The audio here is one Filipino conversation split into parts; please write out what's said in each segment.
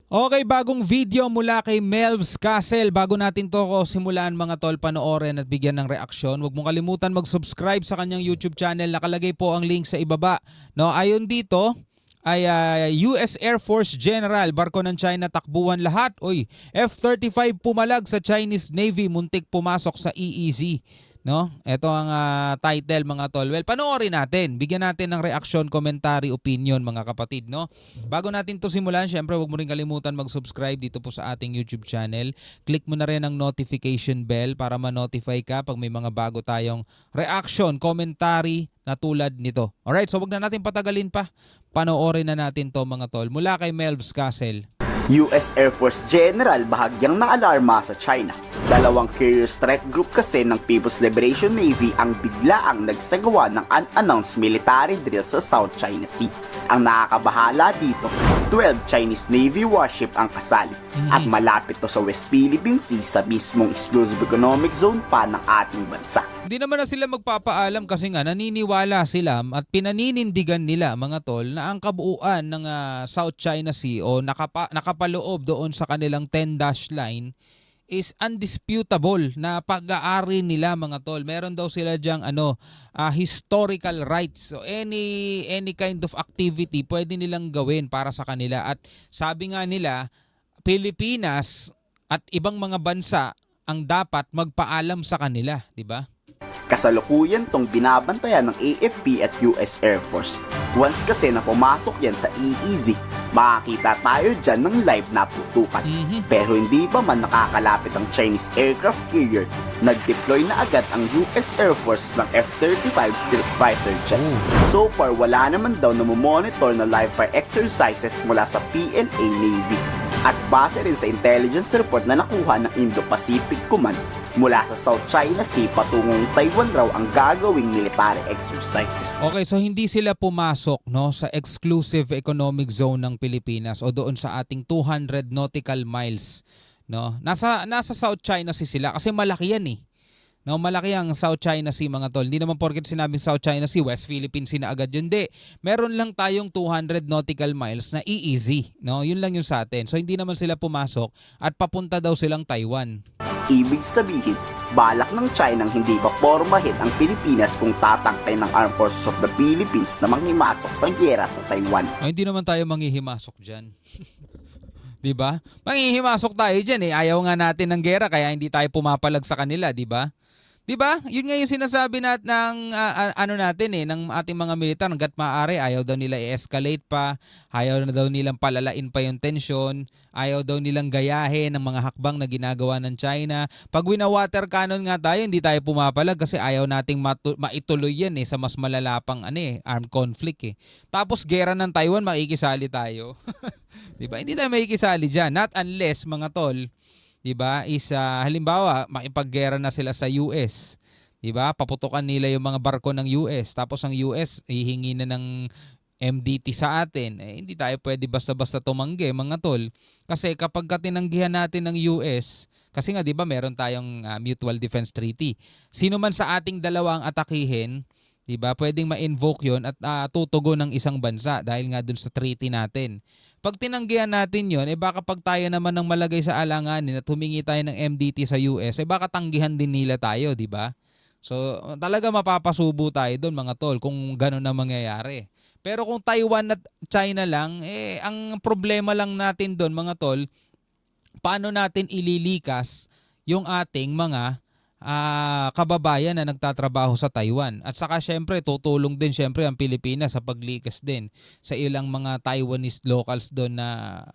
Okay, bagong video mula kay Melvs Castle. Bago natin to simulan mga tol, panoorin at bigyan ng reaksyon. Huwag mong kalimutan mag-subscribe sa kanyang YouTube channel. Nakalagay po ang link sa ibaba. No, ayon dito ay US Air Force General, barko ng China takbuhan lahat. Uy, F-35 pumalag sa Chinese Navy, muntik pumasok sa EEZ. No? Ito ang title mga tol. Well, panoorin natin. Bigyan natin ng reaction, commentary, opinion mga kapatid, no? Bago natin to simulan, syempre huwag mo rin kalimutan mag-subscribe dito po sa ating YouTube channel. Click mo na rin ang notification bell para ma-notify ka pag may mga bago tayong reaction, commentary na tulad nito. Alright, so wag na natin patagalin pa. Panoorin na natin to mga tol. Mula kay Melvs Castle. US Air Force General bahagyang naalarma sa China. Dalawang carrier strike group kasi ng People's Liberation Navy ang biglaang nagsagawa ng unannounced military drill sa South China Sea. Ang nakakabahala dito, 12 Chinese Navy warship ang kasali at malapit to sa West Philippine Sea sa mismong exclusive economic zone pa ng ating bansa. Hindi naman na sila magpapaalam kasi nga naniniwala sila at pinaninindigan nila mga tol na ang kabuuan ng South China Sea o nakapaloob doon sa kanilang 10-dash line is undisputable na pag-aari nila mga tol. Meron daw sila diyang historical rights. So any kind of activity pwede nilang gawin para sa kanila. At sabi nga nila, Pilipinas at ibang mga bansa ang dapat magpaalam sa kanila, di ba? Kasalukuyan tong binabantayan ng AFP at US Air Force. Once kasi na pumasok yan sa EEZ, makakita tayo dyan ng live na putukan. Pero hindi pa man nakakalapit ang Chinese aircraft carrier, nag-deploy na agad ang US Air Force ng F-35 Stealth Fighter jet. So far, wala naman daw na monitor na live fire exercises mula sa PLA Navy. At base rin sa intelligence report na nakuha ng Indo-Pacific Command, mula sa South China Sea patungong Taiwan raw ang gagawing military exercises. Okay, so hindi sila pumasok sa exclusive economic zone ng Pilipinas o doon sa ating 200 nautical miles, no? Nasa South China Sea sila kasi malaki yan eh. No, malaki ang South China Sea mga tol. Hindi naman porket sinabing South China Sea, West Philippine Sea na agad yun. Hindi. Meron lang tayong 200 nautical miles na EEZ. No? Yun lang yung sa atin. So hindi naman sila pumasok at papunta daw silang Taiwan. Ibig sabihin, balak ng China hindi pa pormahin ang Pilipinas kung tatangkay ng Armed Forces of the Philippines na manghimasok sa giyera sa Taiwan. Ay, hindi naman tayo manghihimasok dyan. Diba? Manghihimasok tayo dyan eh. Ayaw nga natin ng giyera kaya hindi tayo pumapalag sa kanila, diba? Diba? Yun nga yung sinasabi natin ng ating mga militar, hangga't maaari ayaw daw nila i-escalate pa, ayaw na daw nilang palalain pa yung tension, ayaw daw nilang gayahin ng mga hakbang na ginagawa ng China. Pag wina-water cannon nga tayo, hindi tayo pumapalag kasi ayaw nating maituloy yan sa mas malalapang armed conflict eh. Tapos gera ng Taiwan, makikisali tayo. Diba? Hindi tayo makikisali dyan. Not unless mga tol, diba, halimbawa makipaggera na sila sa US, diba, paputukan nila yung mga barko ng US, tapos ang US hihingi na ng MDT sa atin, hindi tayo pwede basta-basta tumanggi mga tol. Kasi kapag tinanggihan natin ng US, kasi nga diba meron tayong Mutual Defense Treaty, sino man sa ating dalawang atakihin, diba, pwedeng ma-invoke yun at tutugon ng isang bansa dahil nga dun sa treaty natin. Pag tinanggihan natin yun, baka pag tayo naman ng malagay sa alanganin at humingi tayo ng MDT sa US, baka tanggihan din nila tayo, di ba? So talaga mapapasubo tayo doon mga tol kung gano'n na mangyayari. Pero kung Taiwan at China lang, ang problema lang natin doon mga tol, paano natin ililikas yung ating mga kababayan na nagtatrabaho sa Taiwan. At saka syempre tutulong din syempre ang Pilipinas sa paglikas din sa ilang mga Taiwanese locals doon na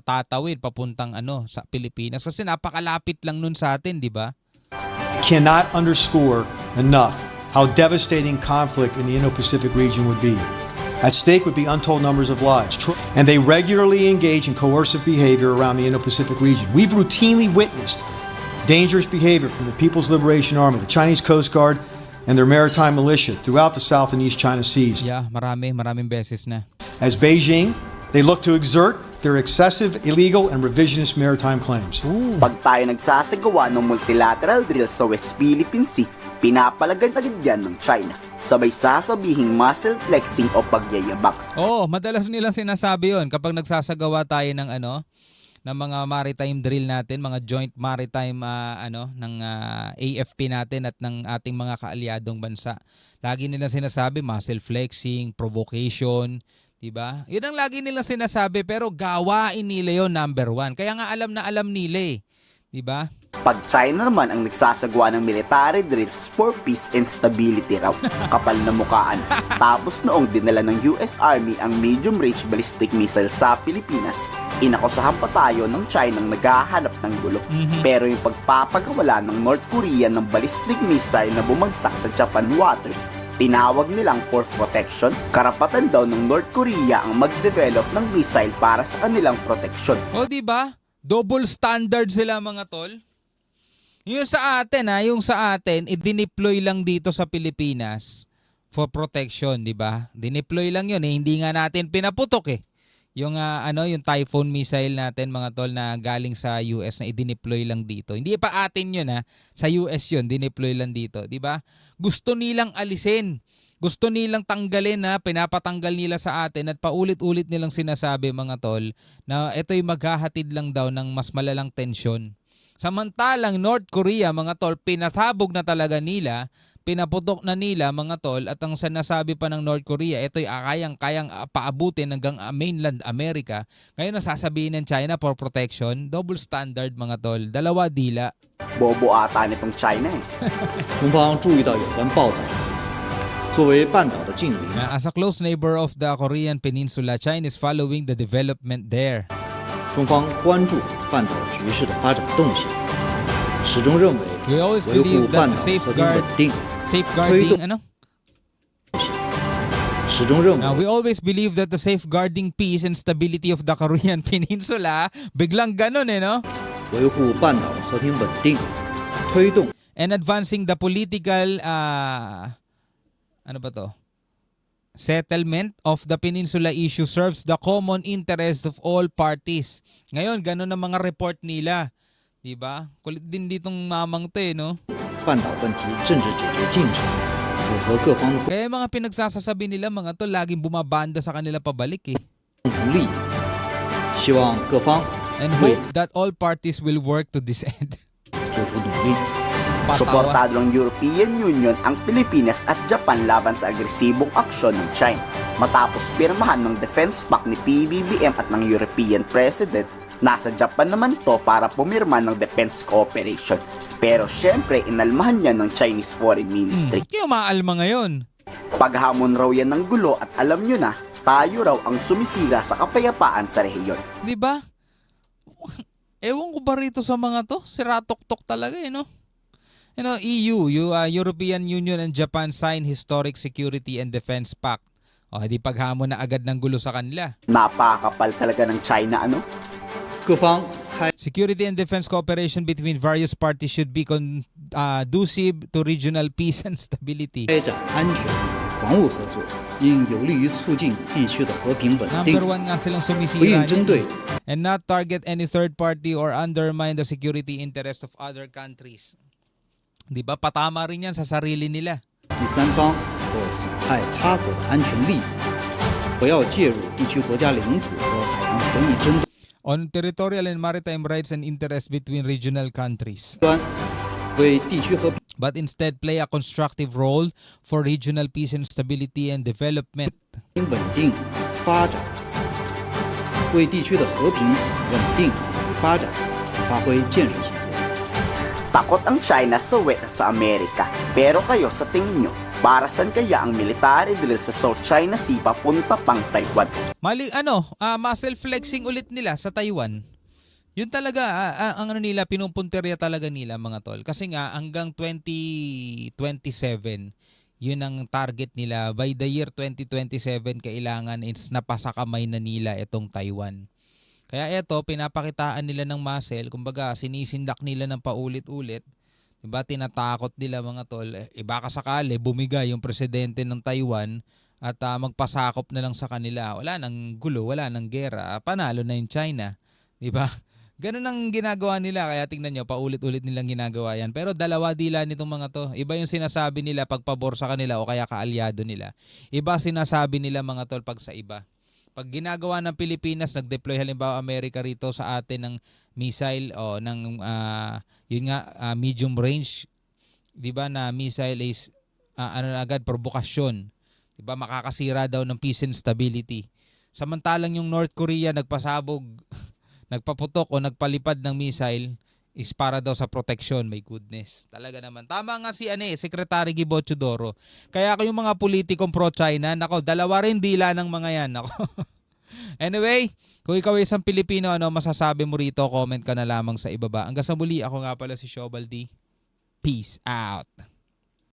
tatawid papuntang sa Pilipinas kasi napakalapit lang nun sa atin, di ba? Cannot underscore enough how devastating conflict in the Indo-Pacific region would be. At stake would be untold numbers of lives, and they regularly engage in coercive behavior around the Indo-Pacific region. We've routinely witnessed dangerous behavior from the People's Liberation Army, the Chinese Coast Guard, and their maritime militia throughout the South and East China Seas. Yeah, maraming beses na. As Beijing, they look to exert their excessive, illegal, and revisionist maritime claims. Pag tayo nagsasagawa ng multilateral drill sa West Philippine Sea, pinapalagan agad yan ng China. sabay sasabihing muscle flexing o pagyayabak. Oo, madalas nilang sinasabi yon kapag nagsasagawa tayo ng ng mga maritime drill natin, mga joint maritime ng AFP natin at ng ating mga kaalyadong bansa. Lagi nilang sinasabi muscle flexing, provocation, 'di ba? 'Yun ang lagi nilang sinasabi pero gawain nila 'yon number 1. Kaya nga alam na alam nila 'di ba? Pag China naman ang nagsasagawa ng military drills for peace and stability raw. Kapal na mukaan. Tapos noong dinala ng US Army ang medium-range ballistic missile sa Pilipinas, inakusahan pa tayo ng China ang naghahanap ng gulo. Pero yung pagpapagawala ng North Korea ng ballistic missile na bumagsak sa Japan waters, tinawag nilang for protection. Karapatan daw ng North Korea ang mag-develop ng missile para sa kanilang protection. O 'di ba? Double standard sila mga tol. Yung sa atin, i-deploy lang dito sa Pilipinas for protection, 'di ba? Dineploy lang 'yun hindi nga natin pinaputok Yung yung Typhoon missile natin mga tol na galing sa US na i-deploy lang dito. Hindi pa atin 'yun sa US 'yun, dineploy lang dito, 'di ba? Gusto nilang alisin. Gusto nilang tanggalin pinapatanggal nila sa atin at paulit-ulit nilang sinasabi mga tol na ito'y maghahatid lang daw ng mas malalang tensyon. Samantalang North Korea mga tol, pinasabog na talaga nila, pinaputok na nila mga tol at ang sinasabi pa ng North Korea, ito'y kayang paabutin hanggang mainland America. Ngayon nasasabihin ng China for protection, double standard mga tol, dalawa dila. Bobo ata nitong China 中方注意到有关报道，作为半岛的近邻， As a close neighbor of the Korean Peninsula, China is following the development there. 中方关注半岛局势的发展动向，始终认为 We always 维护 believe 半 that 岛和平稳定， safeguarding ano? 始终认 Now, 为 we always believe that the safeguarding peace and stability of the Korean Peninsula, biglang ganun no? 维护半岛的和平稳定，推动 And advancing the political settlement of the peninsula issue serves the common interest of all parties. Ngayon, ganun ang mga report nila. 'Di ba? Kulit din ditong mamang 'to no? 半岛问题政治解决进程，符合各方的 Kaya mga pinagsasasabi nila mga 'to laging bumabanda sa kanila pabalik共同利益，希望各方 And hopes that all parties will work to this end. 做出努力。 Suportado ng European Union ang Pilipinas at Japan laban sa agresibong aksyon ng China. Matapos pirmahan ng defense pact ni PBBM at ng European President, nasa Japan naman to para pumirma ng defense cooperation. Pero syempre, inalmahan niya ng Chinese Foreign Ministry. Kaya maalma ngayon. Paghamon raw yan ng gulo at alam nyo na, tayo raw ang sumisira sa kapayapaan sa rehiyon. 'Di ba? Ewan ko ba rito sa mga to? Siratok-tok talaga no? EU, European Union and Japan signed Historic Security and Defense Pact. Di paghamon na agad ng gulo sa kanila. Napakapal talaga ng China, 各方开 Security and defense cooperation between various parties should be conducive to regional peace and stability. 展安全与防务合作，应有利于促进地区的和平稳定 Number 1 nga silang 不 sumisira 应针对 and not target any third party or undermine the security interests of other countries. 'Di ba? Patama rin yan sa sarili nila. 第三方或损害他国的安全利益，不要介入地区国家领土和海洋权益争 On territorial and maritime rights and interests between regional countries, 端，为地区和平 but instead play a constructive role for regional peace and stability and development. 稳定发展，为地区的和平稳定与发展发挥建设性作用。 Takot ang China sa wet sa Amerika. Pero kayo sa tingin nyo, para saan kaya ang military drill sa South China Sea papunta pang Taiwan? Muscle flexing ulit nila sa Taiwan. Yun talaga, ang nila, pinupunterya talaga nila mga tol. Kasi nga, hanggang 2027, yun ang target nila. By the year 2027, kailangan napasa kamay na nila itong Taiwan. Kaya ito, pinapakitaan nila ng muscle, kumbaga sinisindak nila ng paulit-ulit. Diba, tinatakot nila mga tol. Baka sakali, bumigay yung presidente ng Taiwan at magpasakop na lang sa kanila. Wala nang gulo, wala nang gera. Panalo na yung China. Diba? Ganun ang ginagawa nila, kaya tingnan nyo, paulit-ulit nilang ginagawa yan. Pero dalawa dila nitong mga to. Iba yung sinasabi nila pag pabor sa kanila o kaya kaalyado nila. Iba sinasabi nila mga tol pag sa iba. Pag ginagawa ng Pilipinas, nag-deploy halimbawa Amerika rito sa atin ng missile o ng medium range, 'di ba, na missile is agad provokasyon. 'Di ba, makakasira daw ng peace and stability. Samantalang yung North Korea nagpasabog, nagpaputok o nagpalipad ng missile is para daw sa protection. My goodness. Talaga naman. Tama nga si Secretary Gibo Chodoro. Kaya ako yung mga politikong pro-China, nako, dalawa rin dila ng mga yan. Nako. Anyway, kung ikaw ay isang Pilipino, ano masasabi mo rito? Comment ka na lamang sa ibaba. Hanggang sa muli, ako nga pala si Shobaldi. Peace out.